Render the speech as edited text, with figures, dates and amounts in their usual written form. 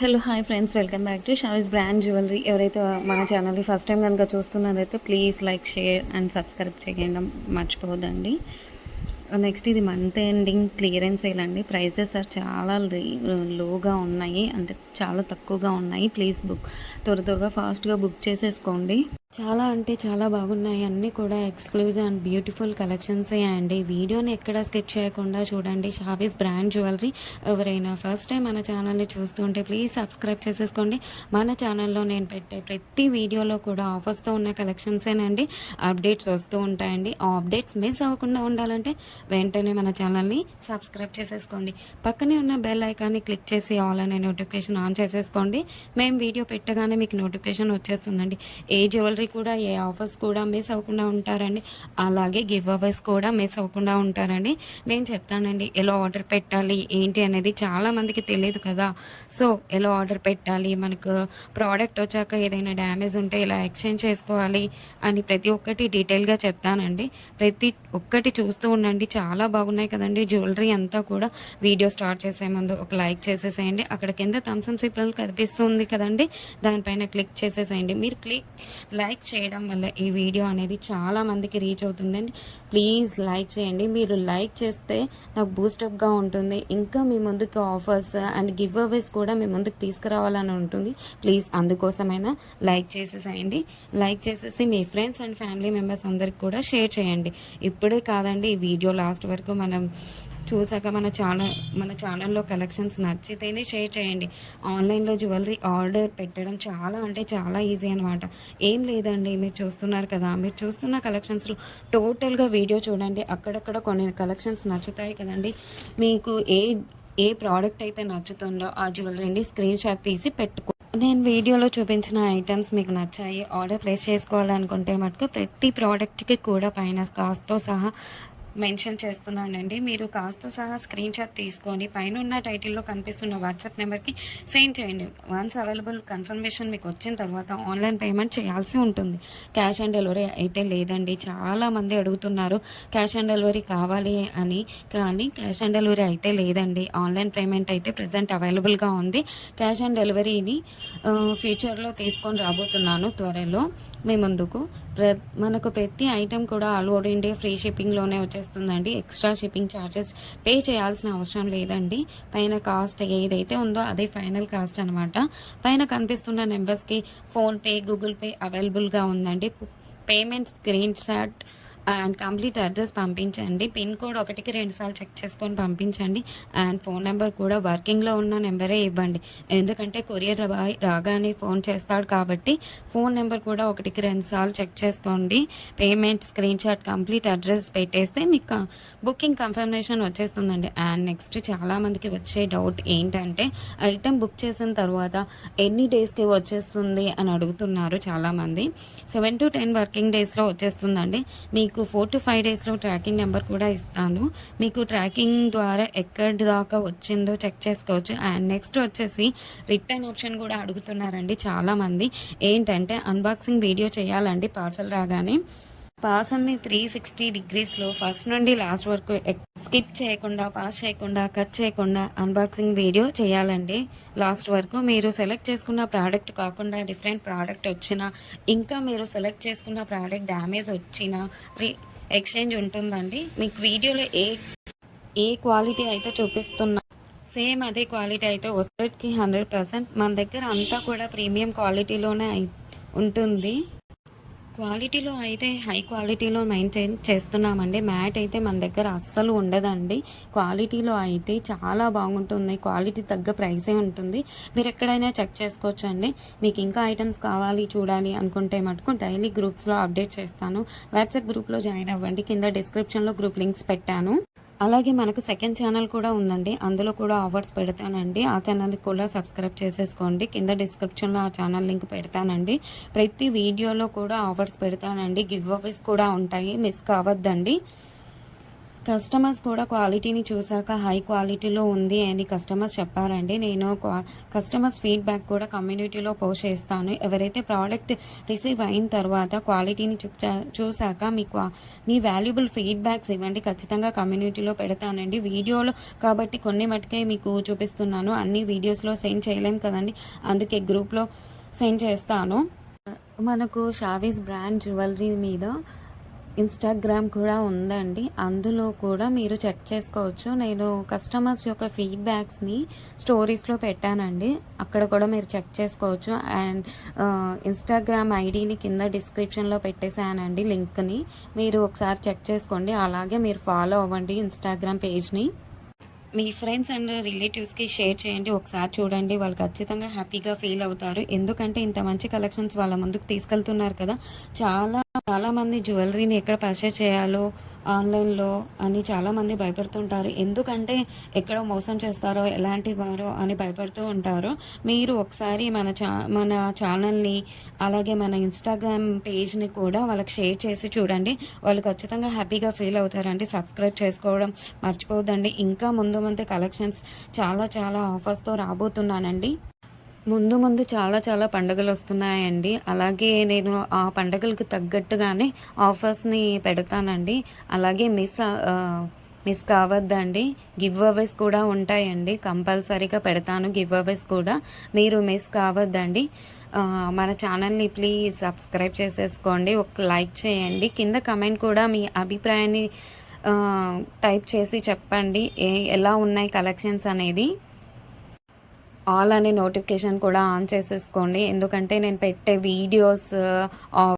Hello hi friends, welcome back to షావిస్ brand jewellery. ఎవరైతే మన ఛానల్ని ఫస్ట్ టైం కనుక చూస్తున్నారైతే please like, share and subscribe చేయడం మర్చిపోవద్దండి. నెక్స్ట్ ఇది మంత్ ఎండింగ్ క్లియరెన్స్ సేల్ అండి. ప్రైజెస్ చాలా లోగా ఉన్నాయి, అంటే చాలా తక్కువగా ఉన్నాయి. ప్లీజ్ త్వరగా ఫాస్ట్గా బుక్ చేసేసుకోండి. చాలా అంటే చాలా బాగున్నాయి, అన్నీ కూడా ఎక్స్క్లూజివ్ అండ్ బ్యూటిఫుల్ కలెక్షన్సే అండి. వీడియోని ఎక్కడ స్కిప్ చేయకుండా చూడండి. షావిస్ బ్రాండ్ జ్యువెలరీ. ఎవరైనా ఫస్ట్ టైం మన ఛానల్ని చూస్తుంటే ప్లీజ్ సబ్స్క్రైబ్ చేసేసుకోండి. మన ఛానల్లో నేను పెట్టే ప్రతి వీడియోలో కూడా ఆఫర్స్తో ఉన్న కలెక్షన్సేనండి. అప్డేట్స్ వస్తూ ఉంటాయండి. ఆ అప్డేట్స్ మిస్ అవ్వకుండా ఉండాలంటే వెంటనే మన ఛానల్ని సబ్స్క్రైబ్ చేసేసుకోండి. పక్కనే ఉన్న బెల్ ఐకాన్ని క్లిక్ చేసి ఆల్ అనే నోటిఫికేషన్ ఆన్ చేసేసుకోండి. మేము వీడియో పెట్టగానే మీకు నోటిఫికేషన్ వచ్చేస్తుందండి. ఏ జ్యువెలరీ కూడా, ఏ ఆఫర్స్ కూడా మిస్ అవ్వకుండా ఉంటారండి. అలాగే గివ్ అవేస్ కూడా మిస్ అవ్వకుండా ఉంటారండి. నేను చెప్తానండి ఎలా ఆర్డర్ పెట్టాలి ఏంటి అనేది. చాలామందికి తెలియదు కదా. సో ఎలా ఆర్డర్ పెట్టాలి, మనకు ప్రోడక్ట్ వచ్చాక ఏదైనా డ్యామేజ్ ఉంటే ఎలా ఎక్స్చేంజ్ చేసుకోవాలి అని ప్రతి ఒక్కటి డీటెయిల్గా చెప్తానండి. ప్రతి ఒక్కటి చూస్తూ ఉండండి. చాలా బాగున్నాయి కదండి జ్యువెలరీ అంతా కూడా. వీడియో స్టార్ట్ చేసే ముందు ఒక లైక్ చేసేసేయండి. అక్కడ కింద థమ్స్ అప్ సింబల్ కనిపిస్తుంది కదండి, దానిపైన క్లిక్ చేసేసేయండి. మీరు లైక్ చేయడం వల్ల ఈ వీడియో అనేది చాలా మందికి రీచ్ అవుతుందండి. ప్లీజ్ లైక్ చేయండి. మీరు లైక్ చేస్తే నాకు బూస్టప్గా ఉంటుంది. ఇంకా మీ ముందుకు ఆఫర్స్ అండ్ గివ్ అవేస్ కూడా మీ ముందుకు తీసుకురావాలని ఉంటుంది. ప్లీజ్ అందుకోసమైనా లైక్ చేసేసేయండి. లైక్ చేసేసి మీ ఫ్రెండ్స్ అండ్ ఫ్యామిలీ మెంబర్స్ అందరికి కూడా షేర్ చేయండి. ఇప్పుడే కాదండి, ఈ వీడియో లాస్ట్ వరకు మనం చూసాక మన ఛానల్లో కలెక్షన్స్ నచ్చితేనే షేర్ చేయండి. ఆన్లైన్లో జ్యువెలరీ ఆర్డర్ పెట్టడం చాలా అంటే చాలా ఈజీ అనమాట. ఏం లేదండి, మీరు చూస్తున్నారు కదా, మీరు చూస్తున్న కలెక్షన్స్లో టోటల్గా వీడియో చూడండి. అక్కడక్కడ కొన్ని కలెక్షన్స్ నచ్చుతాయి కదండి. మీకు ఏ ప్రోడక్ట్ అయితే నచ్చుతుందో ఆ జ్యువెలరీని స్క్రీన్ షాట్ తీసి పెట్టుకో. నేను వీడియోలో చూపించిన ఐటమ్స్ మీకు నచ్చాయి, ఆర్డర్ ప్లేస్ చేసుకోవాలనుకుంటే మటుకు ప్రతి ప్రోడక్ట్కి కూడా పైన కాస్ట్తో సహా మెన్షన్ చేస్తున్నానండి. మీరు కాస్ట్తో సహా స్క్రీన్ షాట్ తీసుకొని పైన ఉన్న టైటిల్లో కనిపిస్తున్న వాట్సాప్ నెంబర్కి సెండ్ చేయండి. వన్స్ అవైలబుల్ కన్ఫర్మేషన్ మీకు వచ్చిన తర్వాత ఆన్లైన్ పేమెంట్ చేయాల్సి ఉంటుంది. క్యాష్ ఆన్ డెలివరీ అయితే లేదండి. చాలామంది అడుగుతున్నారు క్యాష్ ఆన్ డెలివరీ కావాలి అని, కానీ క్యాష్ ఆన్ డెలివరీ అయితే లేదండి. ఆన్లైన్ పేమెంట్ అయితే ప్రజెంట్ అవైలబుల్గా ఉంది. క్యాష్ ఆన్ డెలివరీని ఫ్యూచర్లో తీసుకొని రాబోతున్నాను త్వరలో మీ ముందుకు. మనకు ప్రతి ఐటెం కూడా ఆల్ ఓవర్ ఇండియా ఫ్రీ షిప్పింగ్లోనే వచ్చేస్తుందండి. ఎక్స్ట్రా షిప్పింగ్ ఛార్జెస్ పే చేయాల్సిన అవసరం లేదండి. పైన కాస్ట్ ఏదైతే ఉందో అదే ఫైనల్ కాస్ట్ అనమాట. పైన కనిపిస్తున్న నెంబర్స్కి ఫోన్పే, గూగుల్ పే అవైలబుల్గా ఉందండి. Payment screen shot and complete address పంపించండి. పిన్ కోడ్ 1కి 2 సార్లు చెక్ చేసుకొని పంపించండి. అండ్ ఫోన్ నెంబర్ కూడా వర్కింగ్లో ఉన్న నెంబరే ఇవ్వండి. ఎందుకంటే కొరియర్ బాయ్ రాగానే ఫోన్ చేస్తాడు కాబట్టి ఫోన్ నెంబర్ కూడా 1కి 2 సార్లు చెక్ చేసుకోండి. Payment screen shot, complete address పెట్టేస్తే మీకు బుకింగ్ కన్ఫర్మేషన్ వచ్చేస్తుందండి. అండ్ నెక్స్ట్ చాలామందికి వచ్చే డౌట్ ఏంటంటే ఐటెం బుక్ చేసిన తర్వాత ఎన్ని డేస్కి వచ్చేస్తుంది అని అడుగుతున్నారు చాలామంది. 7 to 10 వర్కింగ్ డేస్లో వచ్చేస్తుందండి. మీకు 4 to 5 డేస్లో ట్రాకింగ్ నెంబర్ కూడా ఇస్తాను. మీకు ట్రాకింగ్ ద్వారా ఎక్కడి దాకా వచ్చిందో చెక్ చేసుకోవచ్చు. అండ్ నెక్స్ట్ వచ్చేసి రిటర్న్ ఆప్షన్ కూడా అడుగుతున్నారండి చాలామంది. ఏంటంటే అన్బాక్సింగ్ వీడియో చేయాలండి పార్సల్ రాగానే. పార్సల్ని 360 డిగ్రీస్లో ఫస్ట్ నుండి లాస్ట్ వరకు స్కిప్ చేయకుండా, పాస్ చేయకుండా, కట్ చేయకుండా అన్బాక్సింగ్ వీడియో చేయాలండి లాస్ట్ వరకు. మీరు సెలెక్ట్ చేసుకున్న ప్రోడక్ట్ కాకుండా డిఫరెంట్ ప్రోడక్ట్ వచ్చినా, ఇంకా మీరు సెలెక్ట్ చేసుకున్న ప్రోడక్ట్ డ్యామేజ్ వచ్చినా ఎక్స్చేంజ్ ఉంటుందండి. మీకు వీడియోలో ఏ క్వాలిటీ అయితే చూపిస్తున్నా సేమ్ అదే క్వాలిటీ అయితే వస్తుందికి 100%. మన దగ్గర అంతా కూడా ప్రీమియం క్వాలిటీలోనే ఉంటుంది. క్వాలిటీలో అయితే హై క్వాలిటీలో మెయింటైన్ చేస్తున్నామండి. మ్యాట్ అయితే మన దగ్గర అస్సలు ఉండదండి. క్వాలిటీలో అయితే చాలా బాగుంటుంది. క్వాలిటీ తగ్గ ప్రైసే ఉంటుంది. మీరు ఎక్కడైనా చెక్ చేసుకోవచ్చు అండి. మీకు ఇంకా ఐటమ్స్ కావాలి చూడాలి అనుకుంటే మటుకు డైలీ గ్రూప్స్లో అప్డేట్ చేస్తాను. వాట్సాప్ గ్రూప్లో జాయిన్ అవ్వండి. కింద డిస్క్రిప్షన్లో గ్రూప్ లింక్స్ పెట్టాను. అలాగే మనకు సెకండ్ ఛానల్ కూడా ఉందండి, అందులో కూడా ఆఫర్స్ పెడతానండి. ఆ ఛానల్కి కూడా సబ్స్క్రైబ్ చేసేసుకోండి. కింద డిస్క్రిప్షన్లో ఆ ఛానల్ లింక్ పెడతానండి. ప్రతి వీడియోలో కూడా ఆఫర్స్ పెడతానండి. గివ్ అవేస్ కూడా ఉంటాయి, మిస్ కావద్దండి. కస్టమర్స్ కూడా క్వాలిటీని చూసాక హై క్వాలిటీలో ఉంది అని కస్టమర్స్ చెప్పారండి. నేను కస్టమర్స్ ఫీడ్‌బ్యాక్ కూడా కమ్యూనిటీలో పోస్ట్ చేస్తాను. ఎవరైతే ప్రోడక్ట్ రిసీవ్ అయిన తర్వాత క్వాలిటీని చూసాక మీ వాల్యుబుల్ ఫీడ్‌బ్యాక్స్ ఇవ్వండి. ఖచ్చితంగా కమ్యూనిటీలో పెడతానండి. వీడియోలో కాబట్టి కొన్ని మటుకే మీకు చూపిస్తున్నాను. అన్ని వీడియోస్‌లో సెండ్ చేయలేం కదండీ! అందుకే గ్రూప్‌లో సెండ్ చేస్తాను. మనకు షావీస్ బ్రాండ్ జ్యువెలరీ మీద ఇన్‌స్టాగ్రామ్ కూడా ఉందండి. అందులో కూడా మీరు చెక్ చేసుకోవచ్చు. నేను కస్టమర్స్ యొక్క ఫీడ్‌బ్యాక్స్‌ని స్టోరీస్‌లో పెట్టానండి. అక్కడ కూడా మీరు చెక్ చేసుకోవచ్చు. అండ్ ఇన్‌స్టాగ్రామ్ ఐడీని కింద డిస్క్రిప్షన్‌లో పెట్టేసానండి లింక్‌ని. మీరు ఒకసారి చెక్ చేసుకోండి. అలాగే మీరు ఫాలో అవ్వండి ఇన్‌స్టాగ్రామ్ పేజ్‌ని. మీ ఫ్రెండ్స్ అండ్ రిలేటివ్స్‌కి షేర్ చేయండి. ఒకసారి చూడండి. వాళ్ళు ఖచ్చితంగా హ్యాపీగా ఫీల్ అవుతారు. ఎందుకంటే ఇంత మంచి కలెక్షన్స్ వాళ్ళ ముందుకు తీసుకెళ్తున్నారు కదా! చాలామంది జ్యువెలరీని ఎక్కడ పర్చేస్ చేయాలో ఆన్‌లైన్‌లో అని చాలామంది భయపడుతుంటారు. ఎందుకంటే ఎక్కడ మోసం చేస్తారో, ఎలాంటి వారో అని భయపడుతూ ఉంటారు. మీరు ఒకసారి మన ఛానల్‌ని అలాగే మన ఇన్‌స్టాగ్రామ్ పేజ్‌ని కూడా వాళ్ళకి షేర్ చేసి చూడండి. వాళ్ళు ఖచ్చితంగా హ్యాపీగా ఫీల్ అవుతారండి. సబ్స్క్రైబ్ చేసుకోవడం మర్చిపోవద్దండి. ఇంకా ముందు కలెక్షన్స్ చాలా ఆఫర్స్‌తో రాబోతున్నానండి. ముందు చాలా పండుగలొస్తున్నాయండి. అలాగే నేను ఆ పండగలకు తగ్గట్టుగానే ఆఫర్స్‌ని పెడతానండి. అలాగే మిస్ కావద్దండి. గివ్ అవేస్ కూడా ఉంటాయండి. కంపల్సరీగా పెడతాను గివ్ అవేస్ కూడా. మీరు మిస్ కావద్దండి. మన ఛానల్‌ని ప్లీజ్ సబ్స్క్రైబ్ చేసేసుకోండి. ఒక లైక్ చేయండి. కింద కమెంట్ కూడా మీ అభిప్రాయాన్ని టైప్ చేసి చెప్పండి. ఎలా ఉన్నాయి కలెక్షన్స్ అనేది. ఆల్ అనే నోటిఫికేషన్ కూడా ఆన్ చేసేసుకోండి. ఎందుకంటే నేను పెట్టే వీడియోస్